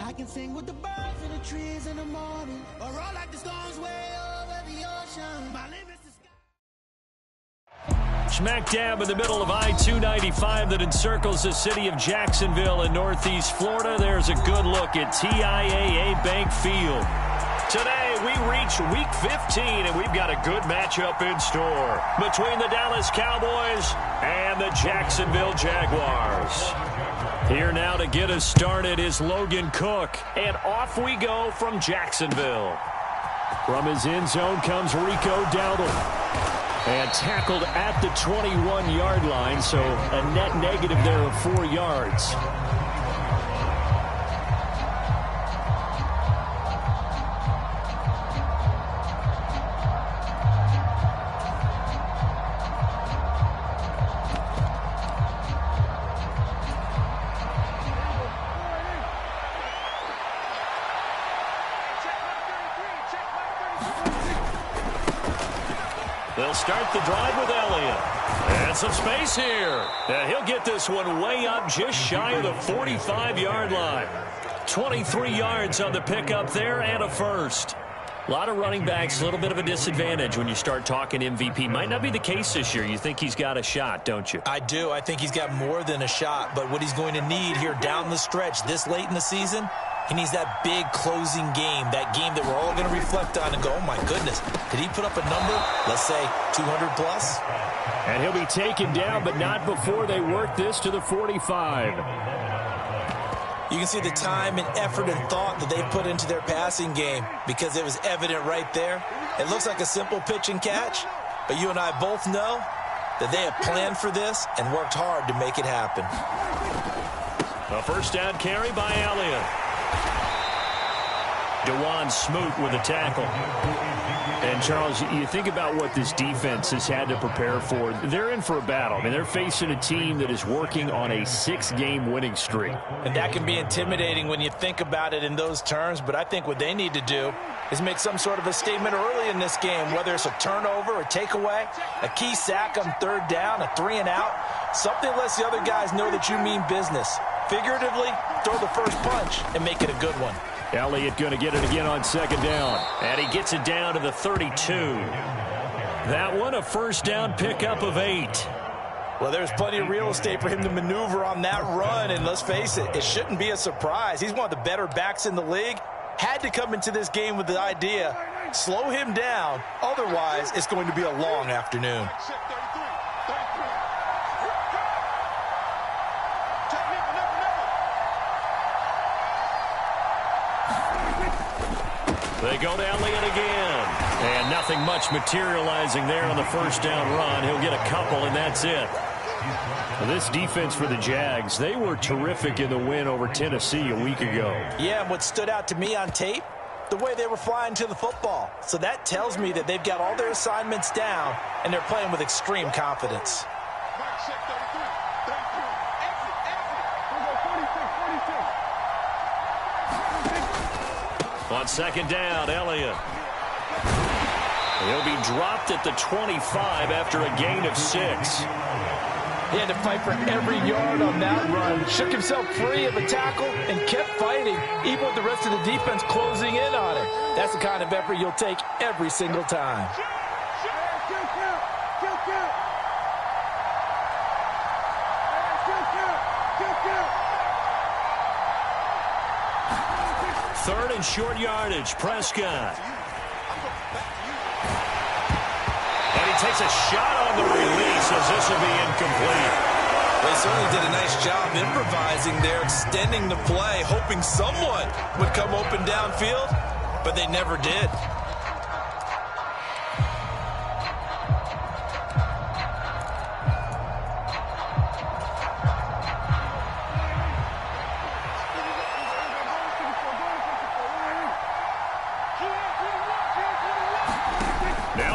I can sing with the birds and the trees in the morning, or roll like the storms way over the ocean. My limits is smack dab in the middle of I-295 that encircles the city of Jacksonville in northeast Florida. There's a good look at TIAA Bank Field. Today, we reach Week 15, and we've got a good matchup in store between the Dallas Cowboys and the Jacksonville Jaguars. Here now to get us started is Logan Cook, and off we go from Jacksonville. From his end zone comes Rico Dowdle. And tackled at the 21-yard line, so a net negative there of 4 yards. They'll start the drive with Elliott. And some space here. And he'll get this one way up just shy of the 45-yard line. 23 yards on the pickup there and a first. A lot of running backs, a little bit of a disadvantage when you start talking MVP. Might not be the case this year. You think he's got a shot, don't you? I do. I think he's got more than a shot. But what he's going to need here down the stretch this late in the season, he needs that big closing game, that game that we're all going to reflect on and go, oh, my goodness, did he put up a number, let's say, 200 plus? And he'll be taken down, but not before they work this to the 45. You can see the time and effort and thought that they put into their passing game because it was evident right there. It looks like a simple pitch and catch, but you and I both know that they have planned for this and worked hard to make it happen. A first down carry by Elliott. DeJuan Smoot with a tackle. And, Charles, you think about what this defense has had to prepare for. They're in for a battle. I mean, they're facing a team that is working on a 6-game winning streak. And that can be intimidating when you think about it in those terms, but I think what they need to do is make some sort of a statement early in this game, whether it's a turnover, a takeaway, a key sack on third down, a 3-and-out, something lets the other guys know that you mean business. Figuratively, throw the first punch and make it a good one. Elliott going to get it again on second down. And he gets it down to the 32. That one a first down pickup of 8. Well, there's plenty of real estate for him to maneuver on that run. And let's face it, it shouldn't be a surprise. He's one of the better backs in the league. Had to come into this game with the idea, slow him down. Otherwise, it's going to be a long afternoon. They go to Elliott again. And nothing much materializing there on the first down run. He'll get a couple, and that's it. This defense for the Jags, they were terrific in the win over Tennessee a week ago. Yeah, and what stood out to me on tape, the way they were flying to the football. So that tells me that they've got all their assignments down, and they're playing with extreme confidence. On second down, Elliott. He'll be dropped at the 25 after a gain of 6. He had to fight for every yard on that run. Shook himself free of a tackle and kept fighting, even with the rest of the defense closing in on it. That's the kind of effort you'll take every single time. Third and short yardage, Prescott. And he takes a shot on the release as this will be incomplete. They certainly did a nice job improvising there, extending the play, hoping someone would come open downfield, but they never did.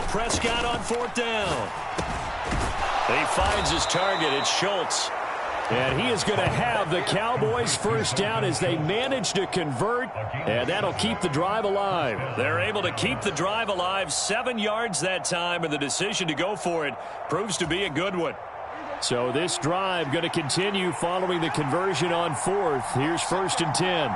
Prescott on fourth down. He finds his target. It's Schultz. And he is going to have the Cowboys first down as they manage to convert. And that'll keep the drive alive. They're able to keep the drive alive. 7 yards that time. And the decision to go for it proves to be a good one. So this drive going to continue following the conversion on fourth. Here's 1st and 10.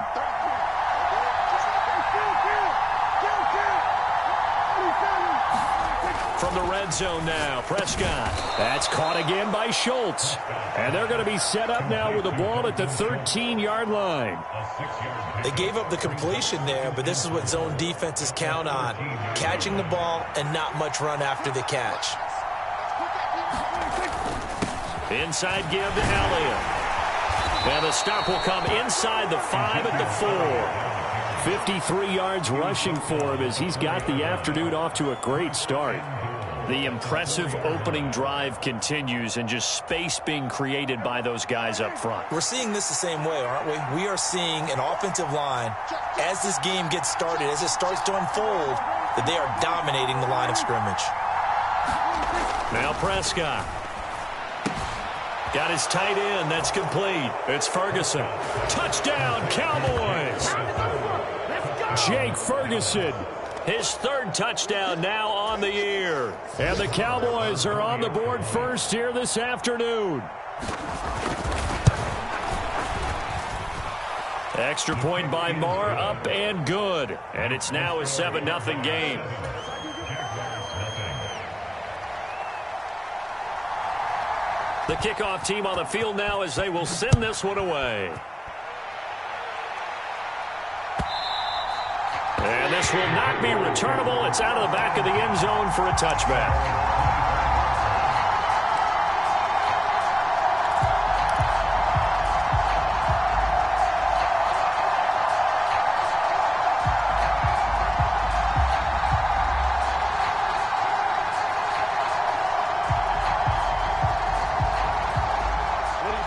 from the red zone now. Prescott. That's caught again by Schultz. And they're going to be set up now with the ball at the 13-yard line. They gave up the completion there, but this is what zone defenses count on. Catching the ball and not much run after the catch. Inside give to Elliott. And the stop will come inside the 5 at the 4. 53 yards rushing for him as he's got the afternoon off to a great start. The impressive opening drive continues and just space being created by those guys up front. We're seeing this the same way, aren't we? We are seeing an offensive line, as this game gets started, as it starts to unfold, that they are dominating the line of scrimmage. Now Prescott. Got his tight end. That's complete. It's Ferguson. Touchdown, Cowboys. Jake Ferguson. His third touchdown now on the year. And the Cowboys are on the board first here this afternoon. Extra point by Marr, up and good. And it's now a 7-0 game. The kickoff team on the field now as they will send this one away. And this will not be returnable. It's out of the back of the end zone for a touchback.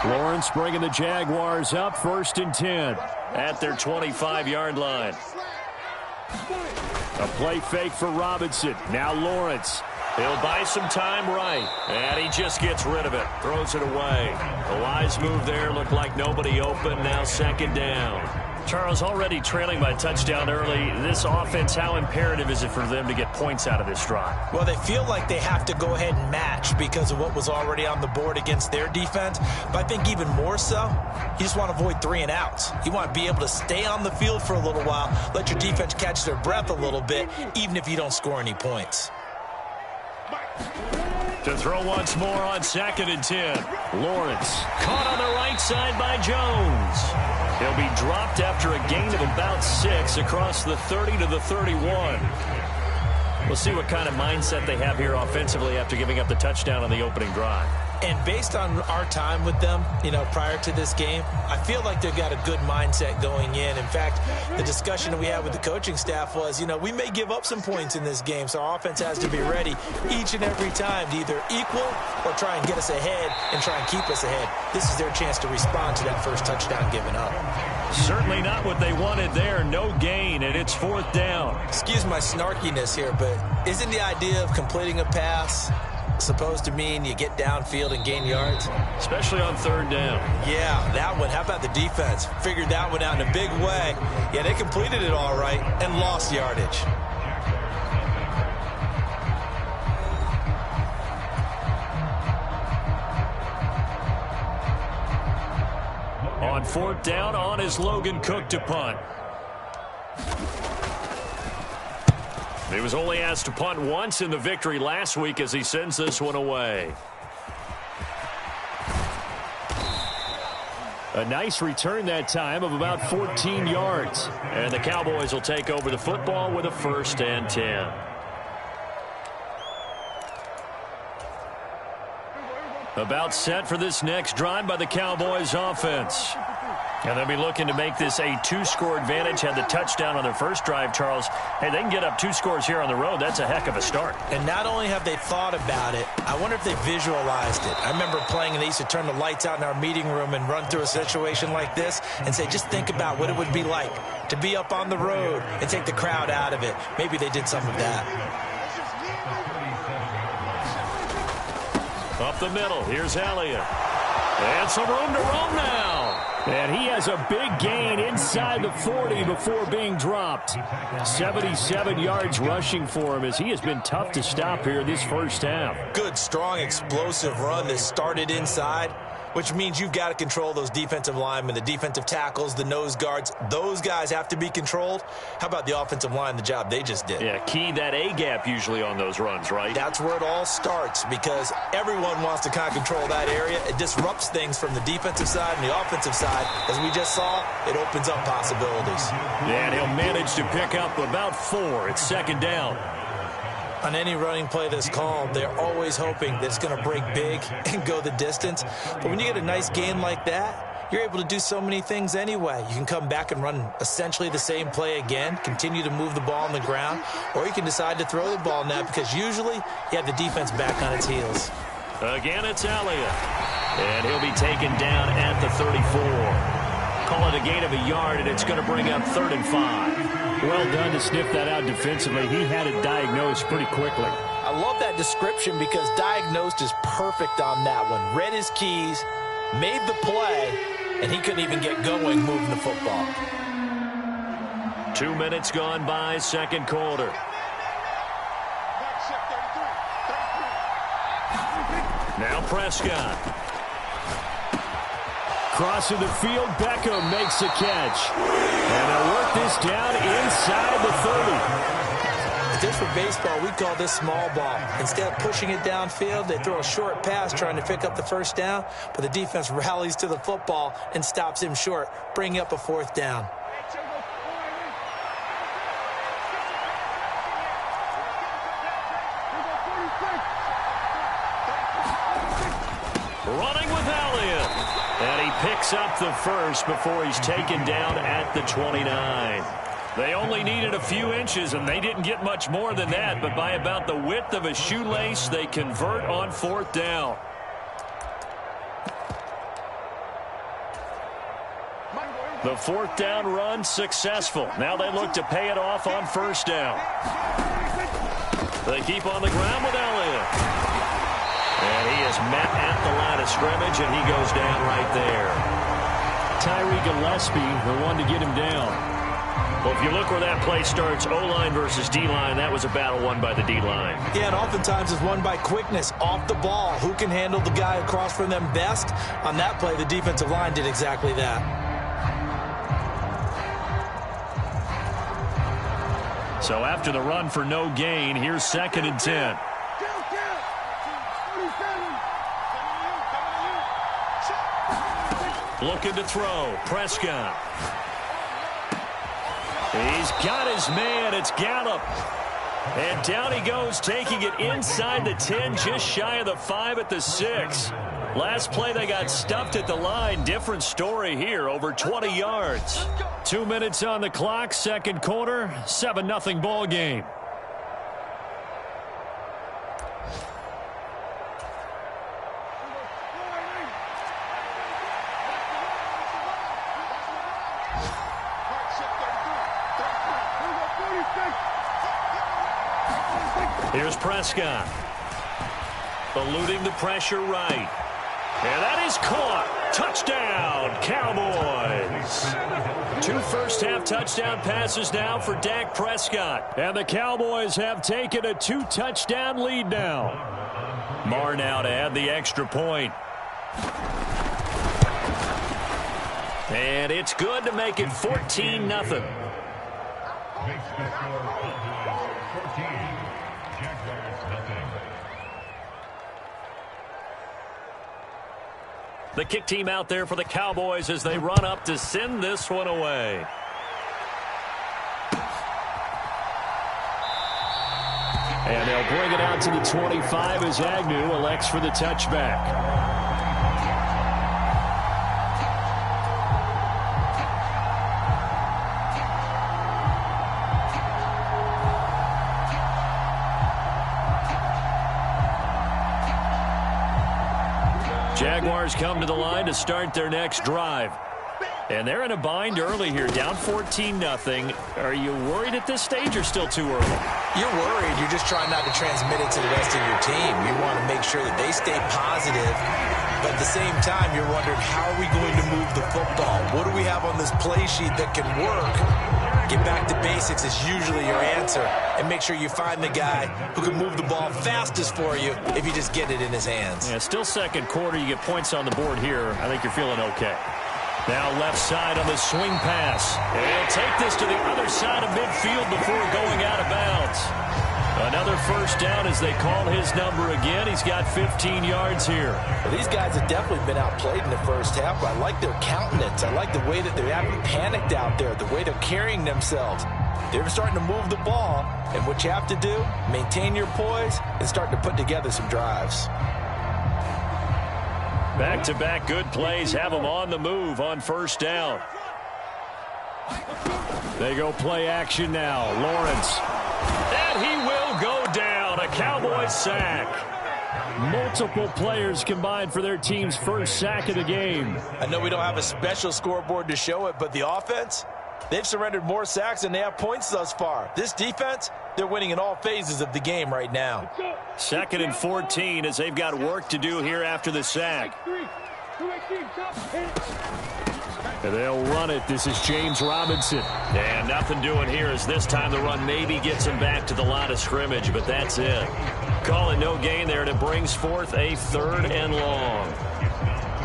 Lawrence bringing the Jaguars up 1st and 10 at their 25-yard line. A play fake for Robinson. Now Lawrence. He'll buy some time right. And he just gets rid of it. Throws it away. The wise move there. Looked like nobody open. Now 2nd down. Charles, already trailing by a touchdown early. This offense, how imperative is it for them to get points out of this drive? Well, they feel like they have to go ahead and match because of what was already on the board against their defense. But I think even more so, you just want to avoid 3 and outs. You want to be able to stay on the field for a little while, let your defense catch their breath a little bit, even if you don't score any points. To throw once more on 2nd and 10. Lawrence caught on the right side by Jones. He'll be dropped after a gain of about 6 across the 30 to the 31. We'll see what kind of mindset they have here offensively after giving up the touchdown on the opening drive. And based on our time with them, prior to this game, I feel like they've got a good mindset going in. In fact, the discussion that we had with the coaching staff was, we may give up some points in this game, so our offense has to be ready each and every time to either equal or try and get us ahead and try and keep us ahead. This is their chance to respond to that first touchdown given up. Certainly not what they wanted there. No gain, and it's 4th down. Excuse my snarkiness here, but isn't the idea of completing a pass supposed to mean you get downfield and gain yards? Especially on 3rd down. Yeah, that one. How about the defense? Figured that one out in a big way. Yeah, they completed it all right and lost yardage. On 4th down, on is Logan Cook to punt. He was only asked to punt once in the victory last week as he sends this one away. A nice return that time of about 14 yards. And the Cowboys will take over the football with a 1st and 10. About set for this next drive by the Cowboys offense. And they'll be looking to make this a 2-score advantage. Had the touchdown on their first drive, Charles. Hey, they can get up 2 scores here on the road. That's a heck of a start. And not only have they thought about it, I wonder if they visualized it. I remember playing, and they used to turn the lights out in our meeting room and run through a situation like this and say, just think about what it would be like to be up on the road and take the crowd out of it. Maybe they did some of that. Up the middle, here's Elliott. And some room to roam now. And he has a big gain inside the 40 before being dropped. 77 yards rushing for him as he has been tough to stop here this first half. Good, strong, explosive run that started inside. which means you've got to control those defensive linemen, the defensive tackles, the nose guards. Those guys have to be controlled. How about the offensive line, the job they just did? Yeah, key that A-gap usually on those runs, right? That's where it all starts because everyone wants to kind of control that area. It disrupts things from the defensive side and the offensive side. As we just saw, it opens up possibilities. Yeah, and he'll manage to pick up about 4. It's second down. On any running play that's called, they're always hoping that it's going to break big and go the distance. But when you get a nice gain like that, you're able to do so many things anyway. You can come back and run essentially the same play again, continue to move the ball on the ground, or you can decide to throw the ball now because usually you have the defense back on its heels. Again, it's Elliott. And he'll be taken down at the 34. Call it a gain of a yard, and it's going to bring up 3rd and 5. Well done to sniff that out defensively. He had it diagnosed pretty quickly. I love that description because diagnosed is perfect on that one. Read his keys, made the play, and he couldn't even get going moving the football. 2 minutes gone by, second quarter. Now Prescott. Crossing the field, Beckham makes a catch. And they'll work this down inside the 30. If this were baseball, we'd call this small ball. Instead of pushing it downfield, they throw a short pass trying to pick up the first down, but the defense rallies to the football and stops him short, bringing up a 4th down. Running with Elliott. And he picks up the first before he's taken down at the 29. They only needed a few inches, and they didn't get much more than that. But by about the width of a shoelace, they convert on 4th down. The 4th down run successful. Now they look to pay it off on 1st down. They keep on the ground with Elliott. And he is met at the line of scrimmage, and he goes down right there. Tyree Gillespie, the one to get him down. Well, if you look where that play starts, O-line versus D-line, that was a battle won by the D-line. Yeah, and oftentimes it's won by quickness, off the ball. Who can handle the guy across from them best? On that play, the defensive line did exactly that. So after the run for no gain, here's 2nd and 10. Looking to throw. Prescott. He's got his man. It's Gallup. And down he goes, taking it inside the 10, just shy of the 5 at the 6. Last play, they got stuffed at the line. Different story here, over 20 yards. 2 minutes on the clock, second quarter, 7-0 ball game. Here's Prescott. Eluding the pressure right. And that is caught. Touchdown, Cowboys. 2 first-half touchdown passes now for Dak Prescott. And the Cowboys have taken a 2-touchdown lead now. Marr now to add the extra point. And it's good to make it 14-0. The kick team out there for the Cowboys as they run up to send this one away. And they'll bring it out to the 25 as Agnew elects for the touchback. Jaguars come to the line to start their next drive. And they're in a bind early here, down 14-0. Are you worried at this stage or still too early? You're worried. You're just trying not to transmit it to the rest of your team. You want to make sure that they stay positive. But at the same time, you're wondering, how are we going to move the football? What do we have on this play sheet that can work Get back to basics is usually your answer. And make sure you find the guy who can move the ball fastest for you if you just get it in his hands. Yeah, still second quarter. You get points on the board here. I think you're feeling okay. Now left side on the swing pass. And he'll take this to the other side of midfield before going out of bounds. Another first down as they call his number again. He's got 15 yards here. Well, these guys have definitely been outplayed in the first half, but I like their countenance. I like the way that they haven't panicked out there, the way they're carrying themselves. They're starting to move the ball, and what you have to do, maintain your poise and start to put together some drives. Back-to-back good plays have them on the move on first down. They go play action now. Lawrence. And he will go down. A Cowboys sack. Multiple players combined for their team's first sack of the game. I know we don't have a special scoreboard to show it, but the offense, they've surrendered more sacks than they have points thus far. This defense, they're winning in all phases of the game right now. 2nd and 14 as they've got work to do here after the sack. And they'll run it. This is James Robinson. And nothing doing here as this time the run maybe gets him back to the line of scrimmage, but that's it. Call it no gain there, and it brings forth a 3rd and long.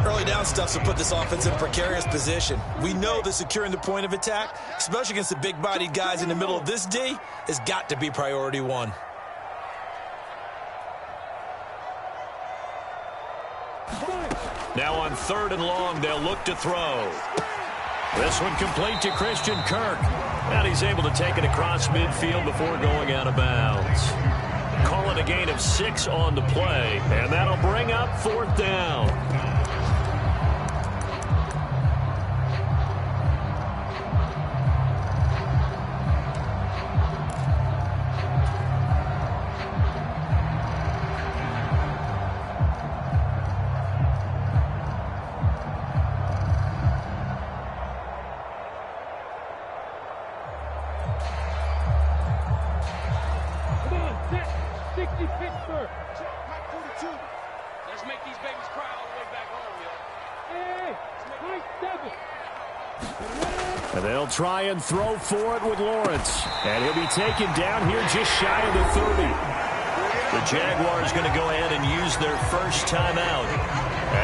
Early down stuff will put this offense in a precarious position. We know that securing the point of attack, especially against the big-bodied guys in the middle of this D, has got to be priority one. Now on 3rd and long, they'll look to throw. This one complete to Christian Kirk. And he's able to take it across midfield before going out of bounds. Call it a gain of 6 on the play, and that'll bring up 4th down. And they'll try and throw for it with Lawrence. And he'll be taken down here just shy of the 30. The Jaguars going to go ahead and use their first timeout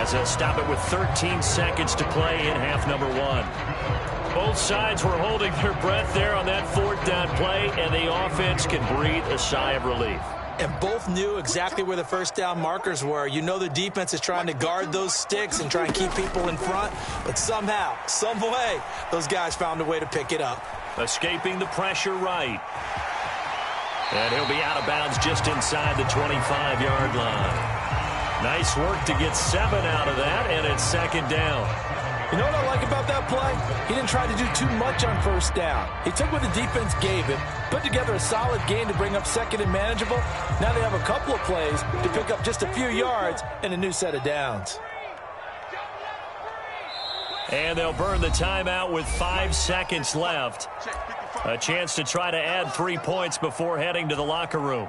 as they'll stop it with 13 seconds to play in half number 1. Both sides were holding their breath there on that 4th down play, and the offense can breathe a sigh of relief. And both knew exactly where the first down markers were. You know the defense is trying to guard those sticks and try and keep people in front. But somehow, some way, those guys found a way to pick it up. Escaping the pressure right. And he'll be out of bounds just inside the 25-yard line. Nice work to get 7 out of that, and it's 2nd down. You know what I like about that play? He didn't try to do too much on first down. He took what the defense gave him, put together a solid gain to bring up 2nd and manageable. Now they have a couple of plays to pick up just a few yards and a new set of downs. And they'll burn the timeout with 5 seconds left. A chance to try to add 3 points before heading to the locker room.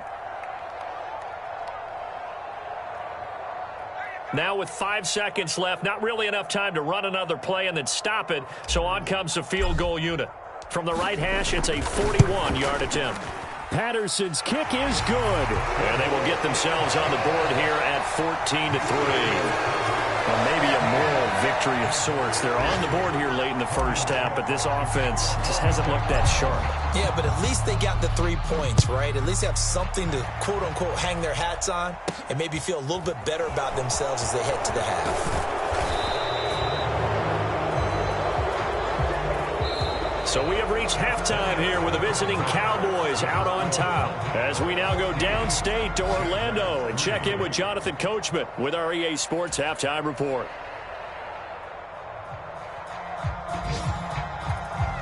Now with 5 seconds left, not really enough time to run another play and then stop it, so on comes the field goal unit. From the right hash, it's a 41-yard attempt. Patterson's kick is good. And they will get themselves on the board here at 14-3. Well, maybe a moral victory of sorts. They're on the board here late in the first half, but this offense just hasn't looked that sharp. Yeah, but at least they got the 3 points, right? At least they have something to, quote-unquote, hang their hats on and maybe feel a little bit better about themselves as they head to the half. So we have reached halftime here with the visiting Cowboys out on top. As we now go downstate to Orlando and check in with Jonathan Coachman with our EA Sports Halftime Report.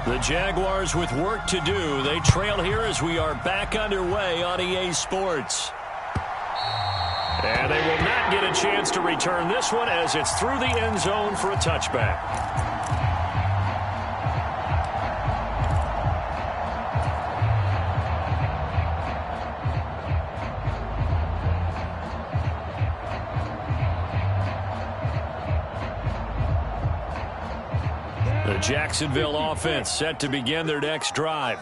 The Jaguars with work to do. They trail here as we are back underway on EA Sports. And they will not get a chance to return this one as it's through the end zone for a touchback. The Jacksonville offense set to begin their next drive.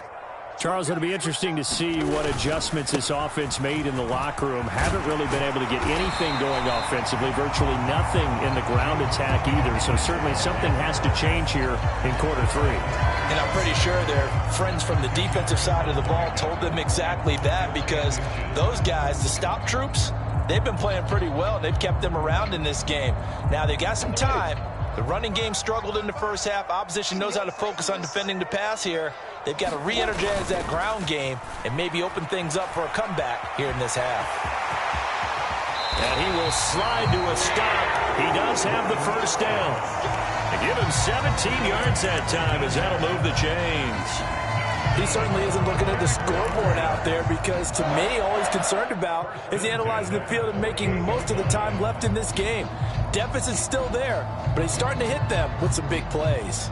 Charles, it'll be interesting to see what adjustments this offense made in the locker room. Haven't really been able to get anything going offensively, virtually nothing in the ground attack either. So certainly something has to change here in quarter 3. And I'm pretty sure their friends from the defensive side of the ball told them exactly that, because those guys, the stop troops, they've been playing pretty well, and they've kept them around in this game. Now, they got some time. The running game struggled in the first half. Opposition knows how to focus on defending the pass here. They've got to re-energize that ground game and maybe open things up for a comeback here in this half. And he will slide to a stop. He does have the first down. They give him 17 yards that time, as that'll move the chains. He certainly isn't looking at the scoreboard out there, because to me, all he's concerned about is analyzing the field and making most of the time left in this game. Deficit's still there, but he's starting to hit them with some big plays.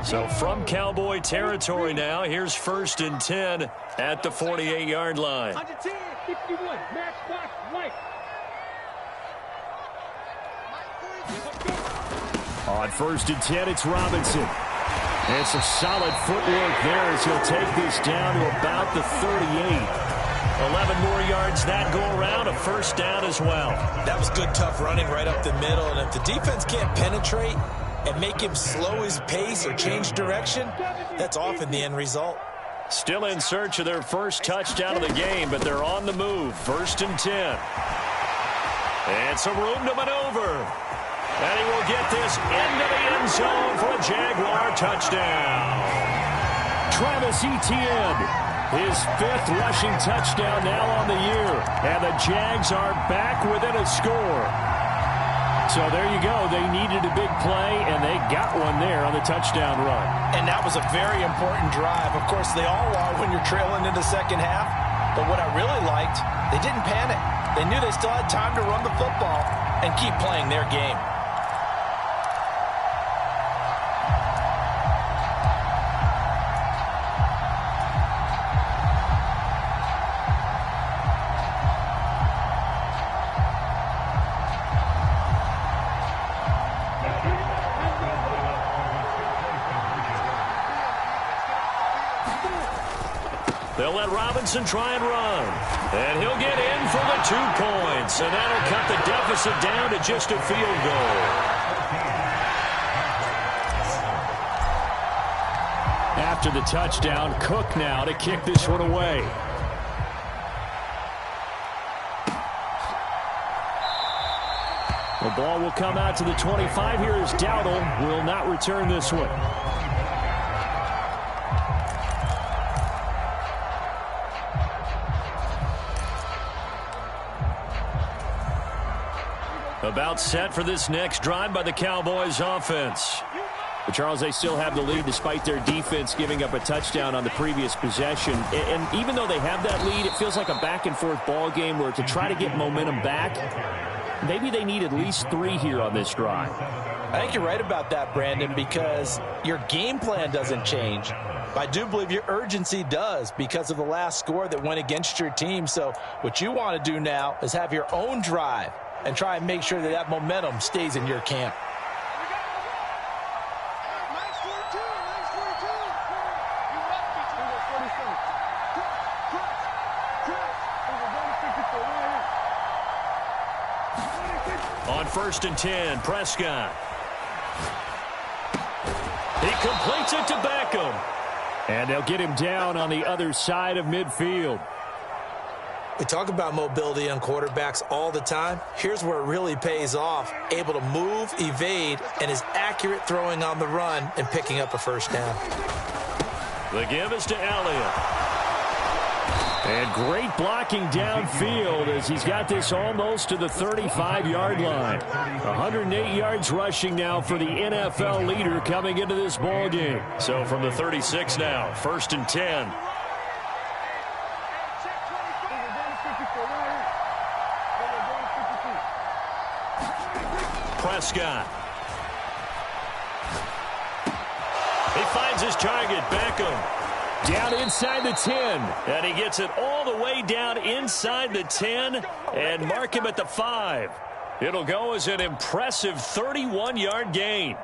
So from Cowboy territory now, here's 1st and 10 at the 48-yard line. 51, match clock, right. On 1st and 10, it's Robinson. And some solid footwork there as he'll take this down to about the 38. 11 more yards that go around, a first down as well. That was good, tough running right up the middle, and if the defense can't penetrate and make him slow his pace or change direction, that's often the end result. Still in search of their first touchdown of the game, but they're on the move. 1st and 10. And some room to maneuver. And he will get this into the end zone for a Jaguar touchdown. Travis Etienne, his 5th rushing touchdown now on the year. And the Jags are back within a score. So there you go. They needed a big play, and they got one there on the touchdown run. And that was a very important drive. Of course, they all are when you're trailing in the second half. But what I really liked, they didn't panic. They knew they still had time to run the football and keep playing their game. They'll let Robinson try and run. And he'll get in for the 2 points. And that'll cut the deficit down to just a field goal. After the touchdown, Cook now to kick this one away. The ball will come out to the 25 here as Dowdle will not return this one. About set for this next drive by the Cowboys offense. But Charles, they still have the lead despite their defense giving up a touchdown on the previous possession. And even though they have that lead, it feels like a back-and-forth ball game where to try to get momentum back, maybe they need at least 3 here on this drive. I think you're right about that, Brandon, because your game plan doesn't change. I do believe your urgency does because of the last score that went against your team. So what you want to do now is have your own drive and try and make sure that that momentum stays in your camp. On 1st and 10, Prescott. He completes it to Beckham. And they'll get him down on the other side of midfield. We talk about mobility on quarterbacks all the time. Here's where it really pays off. Able to move, evade, and is accurate throwing on the run and picking up a first down. The give is to Elliott. And great blocking downfield as he's got this almost to the 35-yard line. 108 yards rushing now for the NFL leader coming into this ball game. So from the 36 now, 1st and 10. Prescott. He finds his target, Beckham. Down inside the 10. And he gets it all the way down inside the 10 and mark him at the 5. It'll go as an impressive 31-yard gain.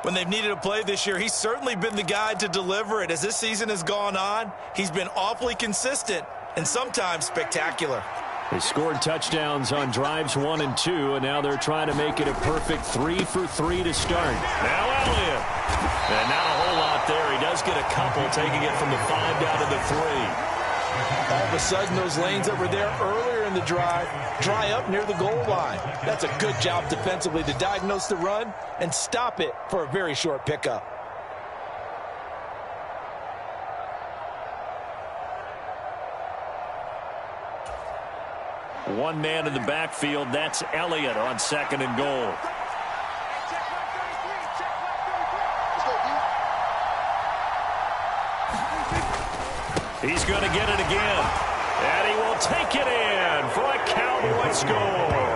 When they've needed a play this year, he's certainly been the guy to deliver it. As this season has gone on, he's been awfully consistent and sometimes spectacular. They scored touchdowns on drives 1 and 2, and now they're trying to make it a perfect 3 for 3 to start. Now Elliott. And not a whole lot there. He does get a couple, taking it from the 5 down to the 3. All of a sudden, those lanes that were there earlier in the drive dry up near the goal line. That's a good job defensively to diagnose the run and stop it for a very short pickup. One man in the backfield. That's Elliott on 2nd and goal. He's going to get it again. And he will take it in for a Cowboy score.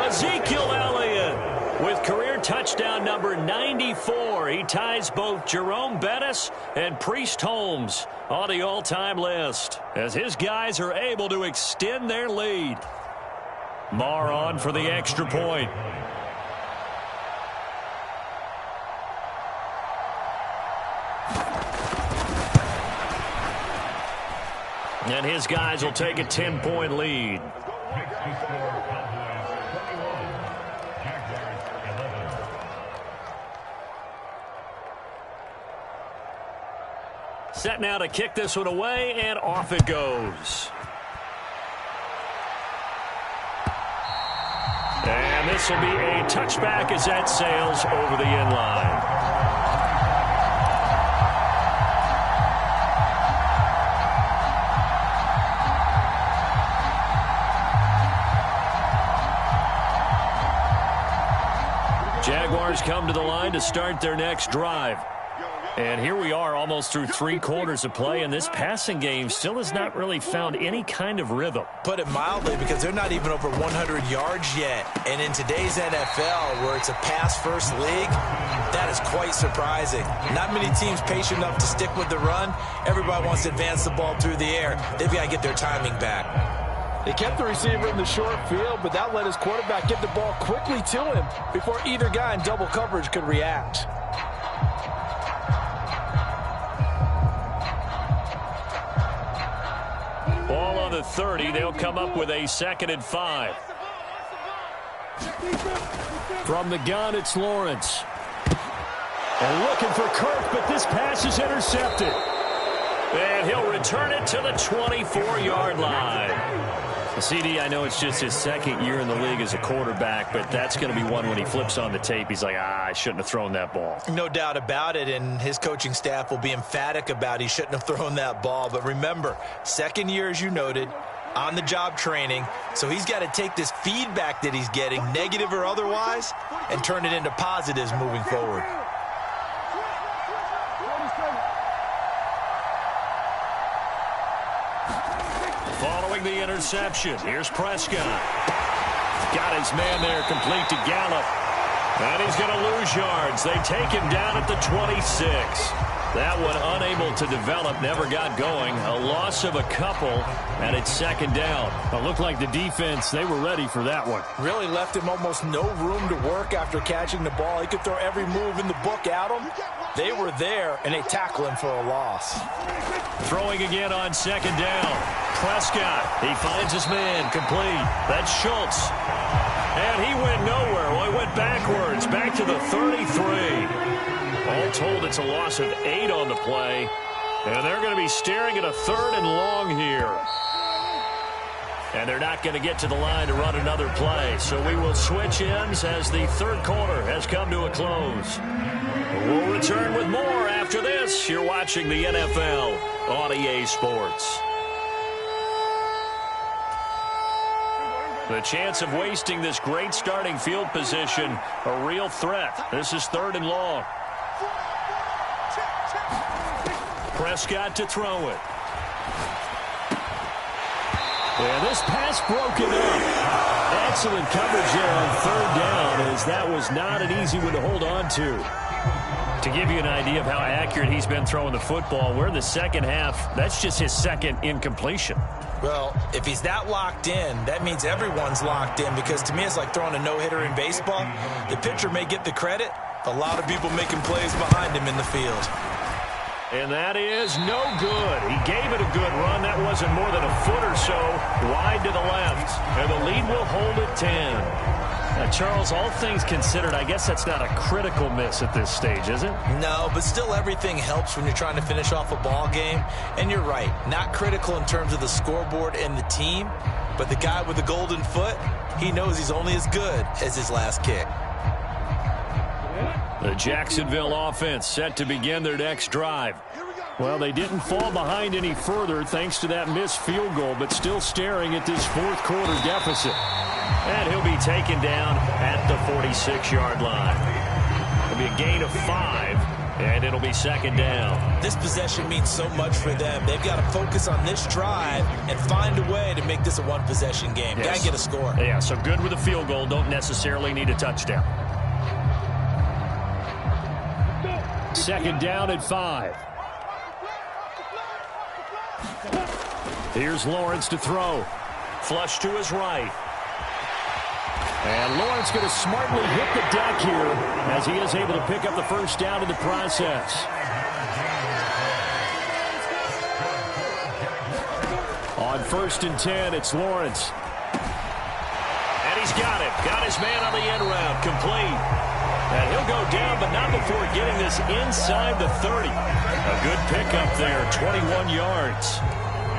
Ezekiel Elliott with career touchdown number 94. He ties both Jerome Bettis and Priest Holmes on the all-time list as his guys are able to extend their lead. Marr on for the extra point. And his guys will take a 10-point lead. Set now to kick this one away, and off it goes. And this will be a touchback as that sails over the end line. Jaguars come to the line to start their next drive. And here we are almost through 3 quarters of play, and this passing game still has not really found any kind of rhythm. Put it mildly, because they're not even over 100 yards yet. And in today's NFL, where it's a pass-first league, that is quite surprising. Not many teams patient enough to stick with the run. Everybody wants to advance the ball through the air. They've got to get their timing back. They kept the receiver in the short field, but that let his quarterback get the ball quickly to him before either guy in double coverage could react. Ball on the 30. They'll come up with a 2nd and 5. From the gun, it's Lawrence. And looking for Kirk, but this pass is intercepted. And he'll return it to the 24-yard line. CD, I know it's just his 2nd year in the league as a quarterback, but that's going to be one when he flips on the tape. He's like, I shouldn't have thrown that ball. No doubt about it, and his coaching staff will be emphatic about he shouldn't have thrown that ball. But remember, 2nd year, as you noted, on-the-job training, so he's got to take this feedback that he's getting, negative or otherwise, and turn it into positives moving forward. Following the interception, here's Prescott. Got his man there, complete to Gallup. And he's going to lose yards. They take him down at the 26. That one unable to develop, never got going. A loss of a couple, and it's 2nd down. It looked like the defense, they were ready for that one. Really left him almost no room to work after catching the ball. He could throw every move in the book at him. They were there, and they tackle him for a loss. Throwing again on 2nd down. Prescott, he finds his man, complete. That's Schultz. And he went nowhere. Well, he went backwards, back to the 33. All told, it's a loss of 8 on the play. And they're going to be staring at a 3rd and long here. And they're not going to get to the line to run another play. So we will switch ends as the 3rd quarter has come to a close. We'll return with more after this. You're watching the NFL on EA Sports. The chance of wasting this great starting field position, a real threat. This is 3rd and long. Prescott to throw it. And this pass broken up. Excellent coverage there on 3rd down, as that was not an easy one to hold on to. To give you an idea of how accurate he's been throwing the football, we're in the 2nd half. That's just his 2nd incompletion. Well, if he's that locked in, that means everyone's locked in, because to me it's like throwing a no-hitter in baseball. The pitcher may get the credit, a lot of people making plays behind him in the field. And that is no good. He gave it a good run. That wasn't more than a foot or so wide to the left. And the lead will hold at 10. Now, Charles, all things considered, I guess that's not a critical miss at this stage, is it? No, but still everything helps when you're trying to finish off a ball game. And you're right, not critical in terms of the scoreboard and the team, but the guy with the golden foot, he knows he's only as good as his last kick. The Jacksonville offense set to begin their next drive. Well, they didn't fall behind any further thanks to that missed field goal, but still staring at this fourth quarter deficit. And he'll be taken down at the 46-yard line. It'll be a gain of 5, and it'll be second down. This possession means so much for them. They've got to focus on this drive and find a way to make this a one-possession game. Yes. Got to get a score. Yeah, so good with a field goal. Don't necessarily need a touchdown. Second down at 5. Here's Lawrence to throw. Flush to his right. And Lawrence going to smartly hit the deck here as he is able to pick up the first down in the process. On 1st and 10, it's Lawrence. And he's got it. Got his man on the end route. Complete. And he'll go down, but not before getting this inside the 30. A good pickup there, 21 yards.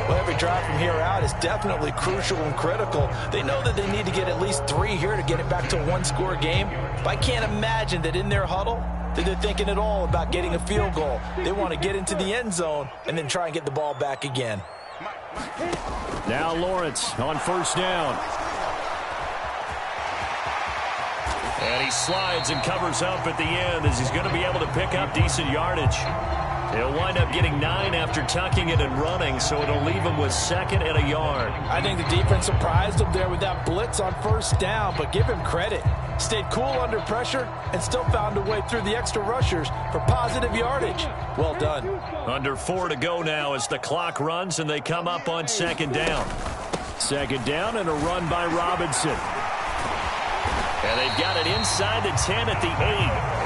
Well, every drive from here out is definitely crucial and critical. They know that they need to get at least 3 here to get it back to a one-score game. But I can't imagine that in their huddle that they're thinking at all about getting a field goal. They want to get into the end zone and then try and get the ball back again. Now Lawrence on 1st down. And he slides and covers up at the end as he's going to be able to pick up decent yardage. He'll wind up getting 9 after tucking it and running, so it'll leave him with 2nd and a yard. I think the defense surprised him there with that blitz on 1st down, but give him credit. Stayed cool under pressure and still found a way through the extra rushers for positive yardage. Well done. Under 4 to go now as the clock runs and they come up on 2nd down. 2nd down and a run by Robinson. And they've got it inside the 10 at the 8.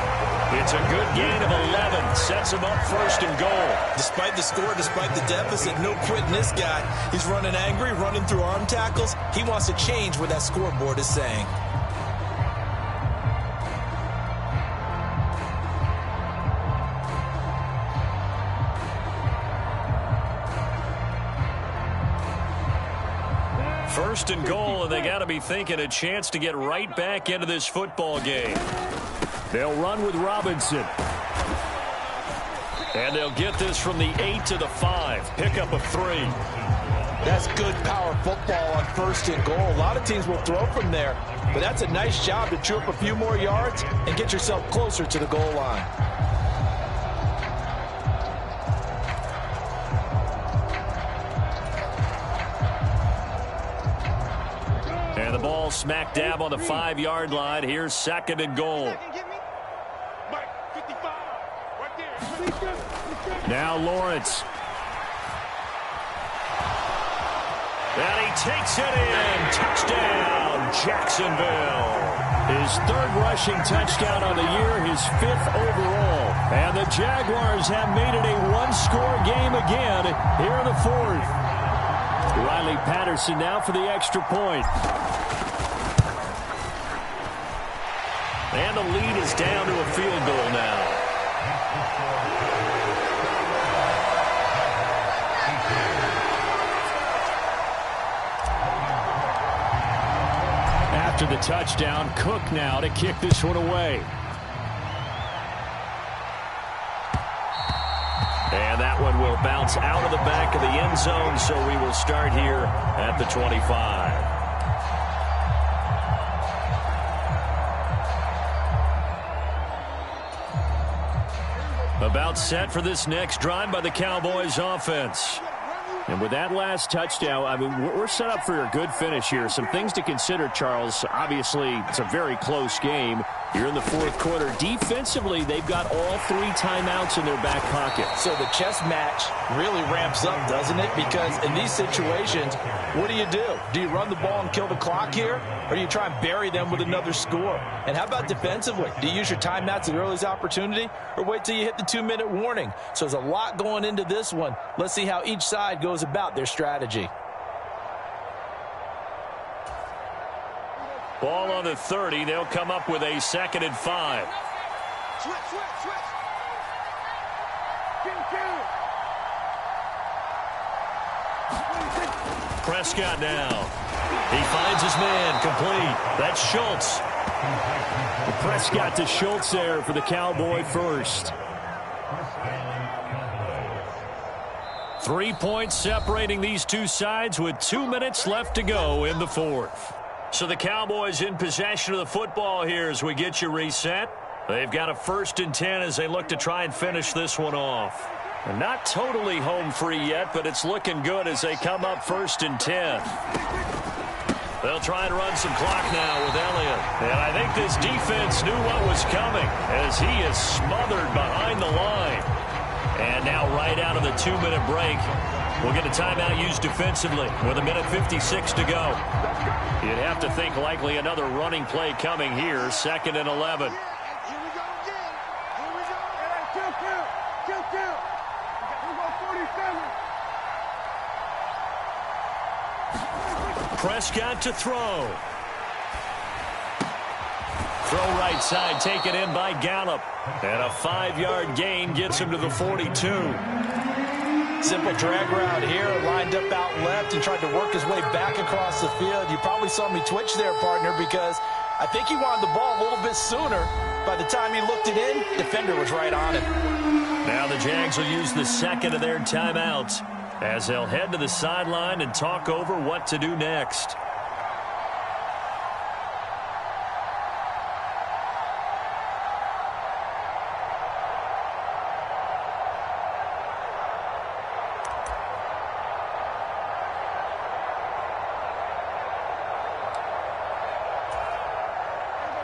It's a good gain of 11. Sets him up 1st and goal. Despite the score, despite the deficit, no quitting this guy. He's running angry, running through arm tackles. He wants to change what that scoreboard is saying. First and goal, and they got to be thinking a chance to get right back into this football game. They'll run with Robinson. And they'll get this from the 8 to the 5. Pickup of 3. That's good power football on 1st and goal. A lot of teams will throw from there, but that's a nice job to chew up a few more yards and get yourself closer to the goal line. And the ball smack dab on the 5-yard line. Here's 2nd and goal. Now Lawrence. And he takes it in. Touchdown, Jacksonville. His 3rd rushing touchdown on the year, his 5th overall. And the Jaguars have made it a one-score game again here in the 4th. Riley Patterson now for the extra point. And the lead is down to a field goal now. After the touchdown, Cook now to kick this one away. And that one will bounce out of the back of the end zone, so we will start here at the 25. About set for this next drive by the Cowboys offense. And with that last touchdown, I mean, we're set up for a good finish here. Some things to consider, Charles. Obviously, it's a very close game. Here in the fourth quarter, defensively, they've got all 3 timeouts in their back pocket. So the chess match really ramps up, doesn't it? Because in these situations, what do? Do you run the ball and kill the clock here? Or do you try and bury them with another score? And how about defensively? Do you use your timeouts at earliest opportunity? Or wait till you hit the 2-minute warning? So there's a lot going into this one. Let's see how each side goes about their strategy. Ball on the 30. They'll come up with a 2nd and 5. Switch. Prescott now. He finds his man, complete. That's Schultz. Prescott to Schultz there for the Cowboy first. 3 points separating these two sides with 2 minutes left to go in the fourth. So the Cowboys in possession of the football here as we get you reset. They've got a 1st and 10 as they look to try and finish this one off. And not totally home free yet, but it's looking good as they come up 1st and 10. They'll try and run some clock now with Elliott. And I think this defense knew what was coming as he is smothered behind the line. And now right out of the 2-minute break, we'll get a timeout used defensively with 1:56 to go. You'd have to think likely another running play coming here, 2nd and 11. Here we go again. Here we go. Kill. Here we go 47. Prescott to throw. Throw right side, taken in by Gallup. And a 5-yard gain gets him to the 42. Simple drag route here, lined up out left and tried to work his way back across the field. You probably saw me twitch there, partner, because I think he wanted the ball a little bit sooner. By the time he looked it in, defender was right on it. Now the Jags will use the 2nd of their timeouts as they'll head to the sideline and talk over what to do next.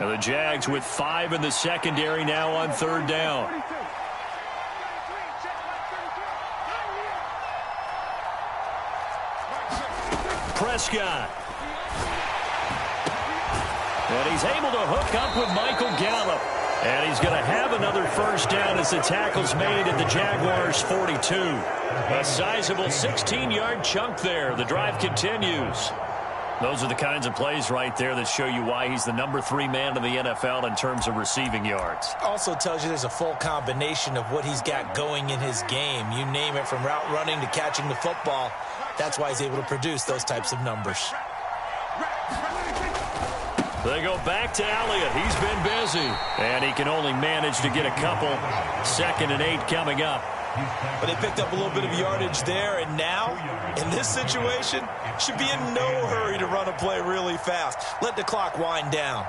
Now the Jags with 5 in the secondary now on 3rd down. Prescott. And he's able to hook up with Michael Gallup. And he's going to have another 1st down as the tackle's made at the Jaguars' 42. A sizable 16-yard chunk there. The drive continues. Those are the kinds of plays right there that show you why he's the number 3 man in the NFL in terms of receiving yards. Also tells you there's a full combination of what he's got going in his game. You name it, from route running to catching the football. That's why he's able to produce those types of numbers. They go back to Elliott. He's been busy. And he can only manage to get a couple. 2nd and 8 coming up. But they picked up a little bit of yardage there, and now, in this situation, should be in no hurry to run a play really fast. Let the clock wind down.